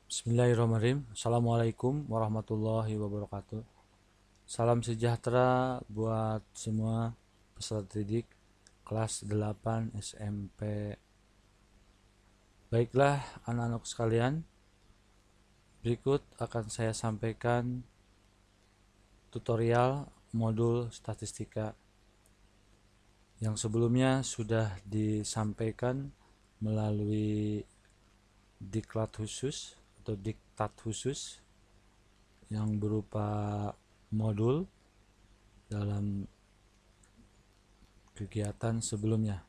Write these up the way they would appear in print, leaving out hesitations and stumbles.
Bismillahirrahmanirrahim. Assalamualaikum warahmatullahi wabarakatuh. Salam sejahtera buat semua peserta didik kelas 8 SMP. Baiklah anak-anak sekalian, berikut akan saya sampaikan tutorial modul statistika yang sebelumnya sudah disampaikan melalui diklat khusus atau diktat khusus yang berupa modul dalam kegiatan sebelumnya.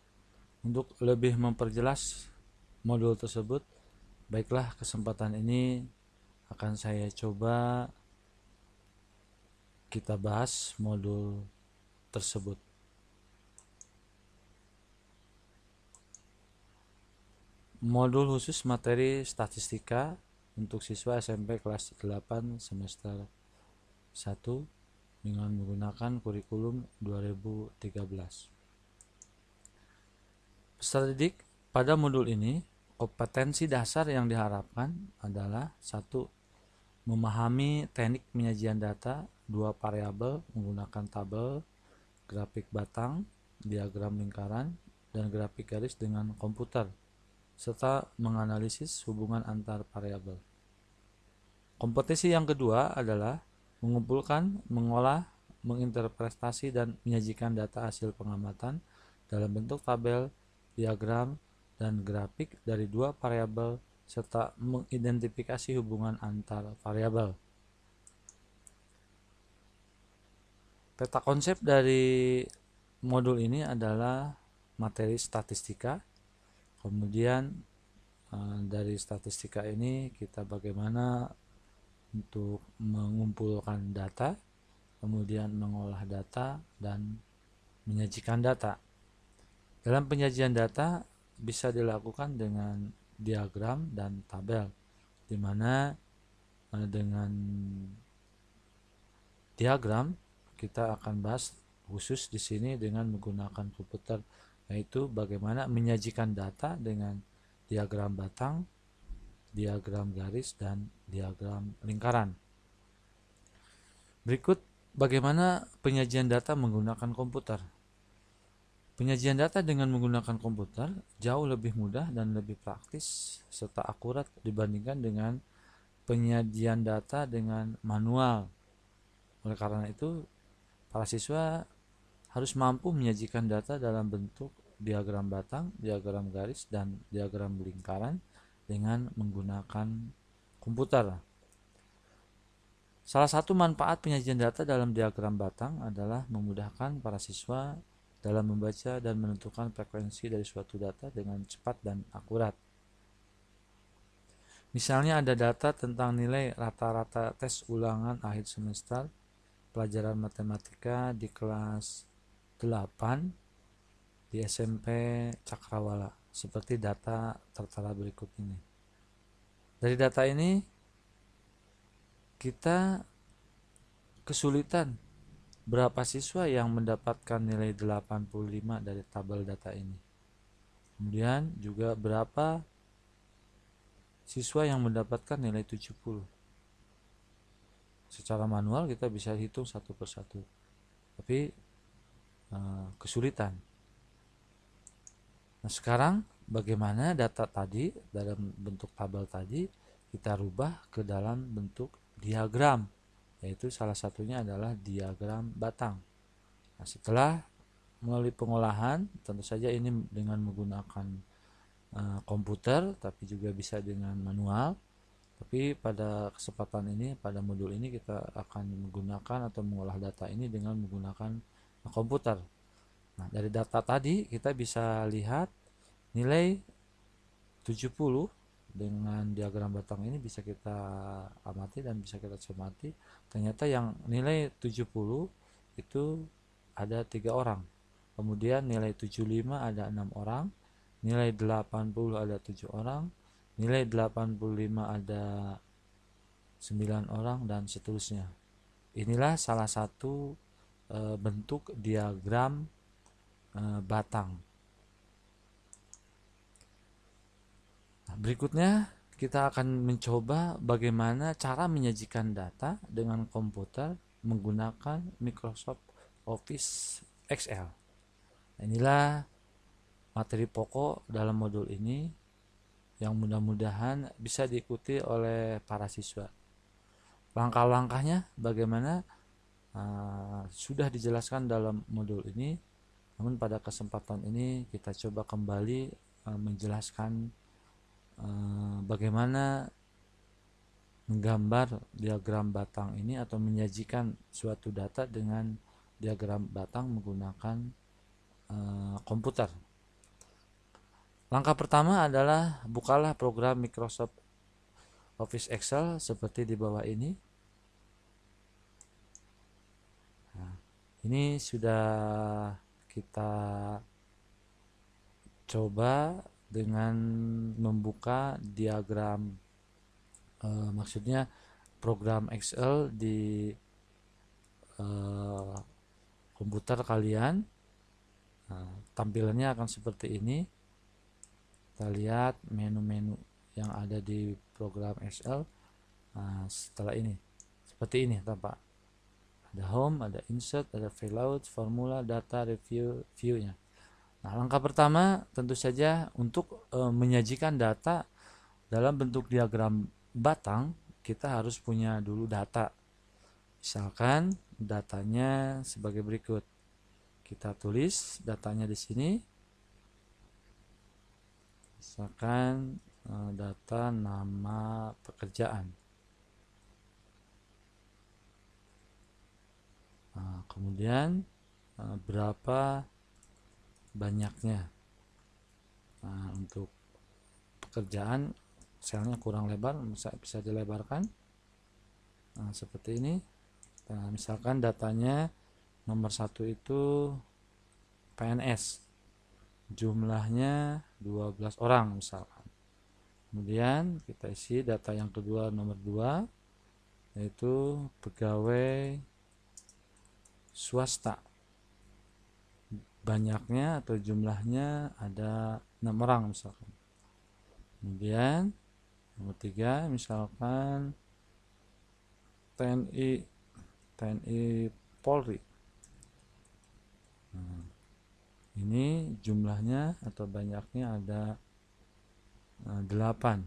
Untuk lebih memperjelas modul tersebut, baiklah kesempatan ini akan saya coba kita bahas modul tersebut. Modul khusus materi statistika untuk siswa SMP kelas 8 semester 1 dengan menggunakan kurikulum 2013. Peserta didik, pada modul ini kompetensi dasar yang diharapkan adalah 1. Memahami teknik penyajian data 2 variabel menggunakan tabel, grafik batang, diagram lingkaran, dan grafik garis dengan komputer, serta menganalisis hubungan antar variabel. Kompetensi yang kedua adalah mengumpulkan, mengolah, menginterpretasi, dan menyajikan data hasil pengamatan dalam bentuk tabel, diagram, dan grafik dari 2 variabel serta mengidentifikasi hubungan antar variabel. Peta konsep dari modul ini adalah materi statistika. Kemudian dari statistika ini kita bagaimana untuk mengumpulkan data, kemudian mengolah data dan menyajikan data. Dalam penyajian data bisa dilakukan dengan diagram dan tabel, di mana dengan diagram kita akan bahas khusus di sini dengan menggunakan komputer, yaitu bagaimana menyajikan data dengan diagram batang, diagram garis, dan diagram lingkaran. Berikut bagaimana penyajian data menggunakan komputer. Penyajian data dengan menggunakan komputer jauh lebih mudah dan lebih praktis serta akurat dibandingkan dengan penyajian data dengan manual. Oleh karena itu, para siswa harus mampu menyajikan data dalam bentuk diagram batang, diagram garis, dan diagram lingkaran dengan menggunakan komputer. Salah satu manfaat penyajian data dalam diagram batang adalah memudahkan para siswa dalam membaca dan menentukan frekuensi dari suatu data dengan cepat dan akurat. Misalnya ada data tentang nilai rata-rata tes ulangan akhir semester pelajaran matematika di kelas 8 di SMP Cakrawala, seperti data tertera berikut ini. Dari data ini kita kesulitan berapa siswa yang mendapatkan nilai 85 dari tabel data ini. Kemudian juga berapa siswa yang mendapatkan nilai 70. Secara manual kita bisa hitung satu persatu, tapi kesulitan. Nah, sekarang bagaimana data tadi dalam bentuk tabel tadi kita rubah ke dalam bentuk diagram, yaitu salah satunya adalah diagram batang. Nah, setelah melalui pengolahan, tentu saja ini dengan menggunakan komputer, tapi juga bisa dengan manual. Tapi pada kesempatan ini, pada modul ini kita akan menggunakan atau mengolah data ini dengan menggunakan komputer. Nah, dari data tadi kita bisa lihat nilai 70 dengan diagram batang ini bisa kita amati dan bisa kita cermati. Ternyata yang nilai 70 itu ada 3 orang. Kemudian nilai 75 ada 6 orang, nilai 80 ada 7 orang, nilai 85 ada 9 orang, dan seterusnya. Inilah salah satu bentuk diagram batang. Nah, berikutnya kita akan mencoba bagaimana cara menyajikan data dengan komputer menggunakan Microsoft Office Excel. Inilah materi pokok dalam modul ini yang mudah-mudahan bisa diikuti oleh para siswa. Langkah-langkahnya bagaimana sudah dijelaskan dalam modul ini, namun pada kesempatan ini kita coba kembali menjelaskan bagaimana menggambar diagram batang ini atau menyajikan suatu data dengan diagram batang menggunakan komputer. Langkah pertama adalah bukalah program Microsoft Office Excel seperti di bawah ini. Nah, ini sudah kita coba dengan membuka diagram maksudnya program Excel di komputer kalian. Nah, tampilannya akan seperti ini. Kita lihat menu-menu yang ada di program Excel. Nah, setelah ini seperti ini tampak. Ada home, ada insert, ada fill-out, formula, data, review, view-nya. Nah, langkah pertama tentu saja untuk menyajikan data dalam bentuk diagram batang, kita harus punya dulu data. Misalkan datanya sebagai berikut. Kita tulis datanya di sini. Misalkan data nama pekerjaan. Nah, kemudian berapa banyaknya. Nah, untuk pekerjaan selnya kurang lebar, bisa dilebarkan. Nah, seperti ini. Nah, misalkan datanya nomor 1 itu PNS, jumlahnya 12 orang misalkan. Kemudian kita isi data yang kedua nomor 2, yaitu pegawai swasta, banyaknya atau jumlahnya ada 6 orang misalkan. Kemudian nomor 3 misalkan TNI Polri. Nah, ini jumlahnya atau banyaknya ada 8.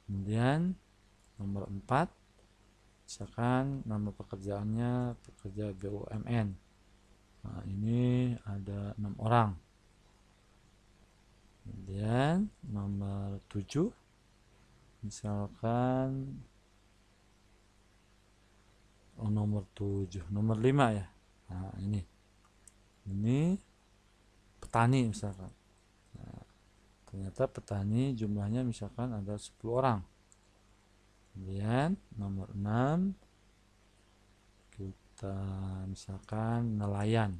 Kemudian nomor 4 misalkan nama pekerjaannya pekerja BUMN. Nah, ini ada 6 orang. Kemudian nomor 7 misalkan nomor 5 ya. Nah, ini petani misalkan. Nah, ternyata petani jumlahnya misalkan ada 10 orang. Kemudian nomor 6 kita misalkan nelayan,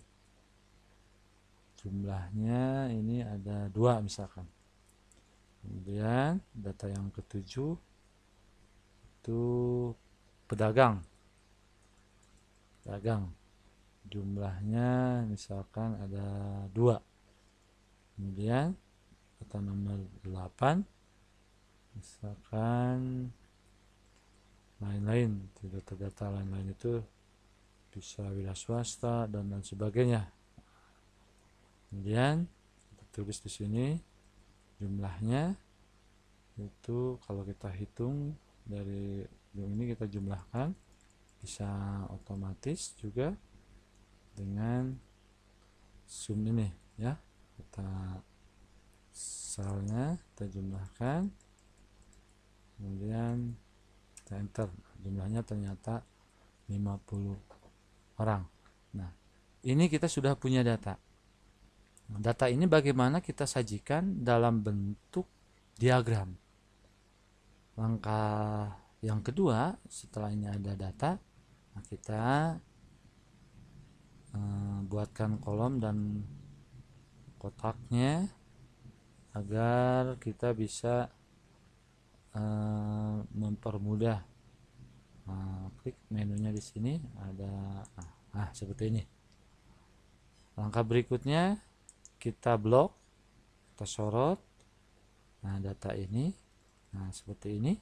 jumlahnya ini ada 2 misalkan. Kemudian data yang ke-7 itu pedagang, jumlahnya misalkan ada 2. Kemudian data nomor 8 misalkan lain-lain, data-data lain-lain itu bisa wira swasta dan lain sebagainya. Kemudian kita tulis di sini jumlahnya itu kalau kita hitung dari ini kita jumlahkan bisa otomatis juga dengan sum ini ya. Kita salnya kita jumlahkan, kemudian kita enter, jumlahnya ternyata 50 orang. Nah, ini kita sudah punya data. Data ini bagaimana kita sajikan dalam bentuk diagram. Langkah yang kedua setelah ini ada data, nah kita buatkan kolom dan kotaknya agar kita bisa mempermudah. Klik menunya di sini ada seperti ini. Langkah berikutnya kita blok, kita sorot. Nah, data ini Nah, seperti ini.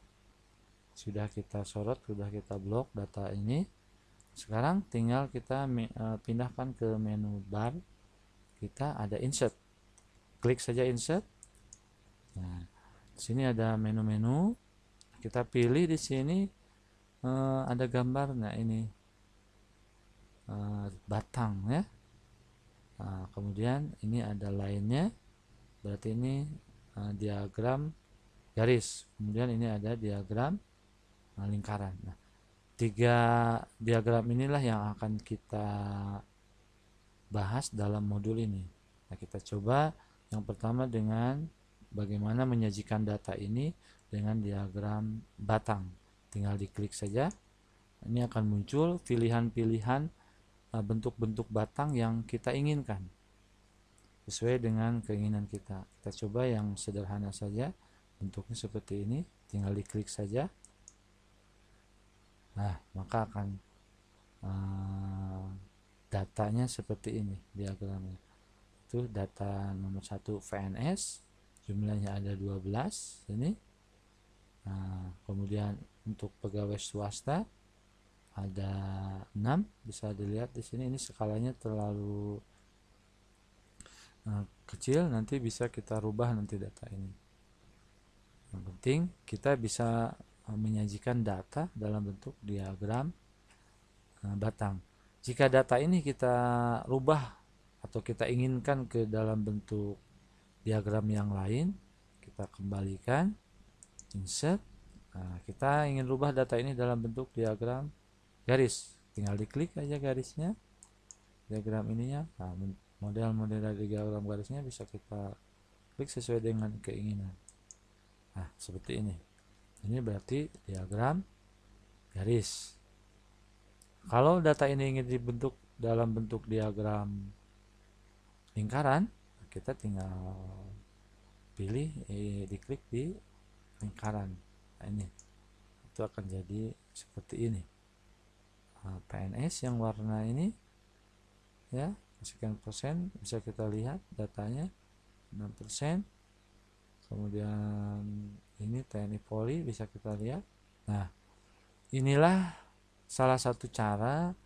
Sudah kita sorot, sudah kita blok data ini. Sekarang tinggal kita pindahkan ke menu bar. Kita ada insert. Klik saja insert. Nah, di sini ada menu-menu. Kita pilih di sini ada gambar. Nah, ini batang ya. Nah, kemudian ini ada lainnya. Berarti ini diagram garis. Kemudian ini ada diagram lingkaran. Nah, 3 diagram inilah yang akan kita bahas dalam modul ini. Nah, kita coba yang pertama dengan bagaimana menyajikan data ini dengan diagram batang. Tinggal diklik saja. Ini akan muncul pilihan-pilihan bentuk-bentuk batang yang kita inginkan sesuai dengan keinginan kita. Kita coba yang sederhana saja. Bentuknya seperti ini. Tinggal diklik saja. Nah, maka akan datanya seperti ini diagramnya. Itu data nomor 1 PNS, jumlahnya ada 12 ini. Nah, kemudian untuk pegawai swasta ada 6, bisa dilihat di sini. Ini skalanya terlalu kecil, nanti bisa kita rubah nanti data ini. Yang penting kita bisa menyajikan data dalam bentuk diagram batang. Jika data ini kita rubah atau kita inginkan ke dalam bentuk diagram yang lain, kita kembalikan, insert. Nah, kita ingin rubah data ini dalam bentuk diagram garis, tinggal diklik aja garisnya, diagram ininya. Nah, model-model dari diagram garisnya bisa kita klik sesuai dengan keinginan. Nah, seperti ini. Ini berarti diagram garis. Kalau data ini ingin dibentuk dalam bentuk diagram lingkaran, kita tinggal pilih, diklik di lingkaran. Nah, ini itu akan jadi seperti ini. PNS yang warna ini ya, sekian persen, bisa kita lihat datanya 6%. Kemudian ini TNI Polri bisa kita lihat. Nah, inilah salah satu cara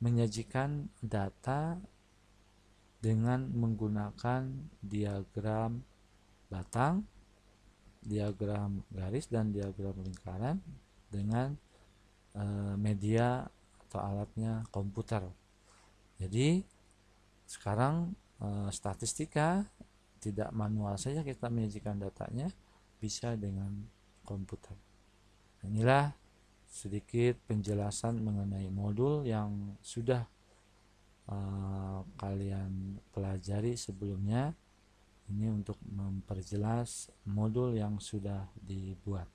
menyajikan data dengan menggunakan diagram batang, diagram garis, dan diagram lingkaran dengan media atau alatnya komputer. Jadi sekarang statistika tidak manual saja kita menyajikan datanya, bisa dengan komputer. Inilah sedikit penjelasan mengenai modul yang sudah kalian pelajari sebelumnya. Ini untuk memperjelas modul yang sudah dibuat.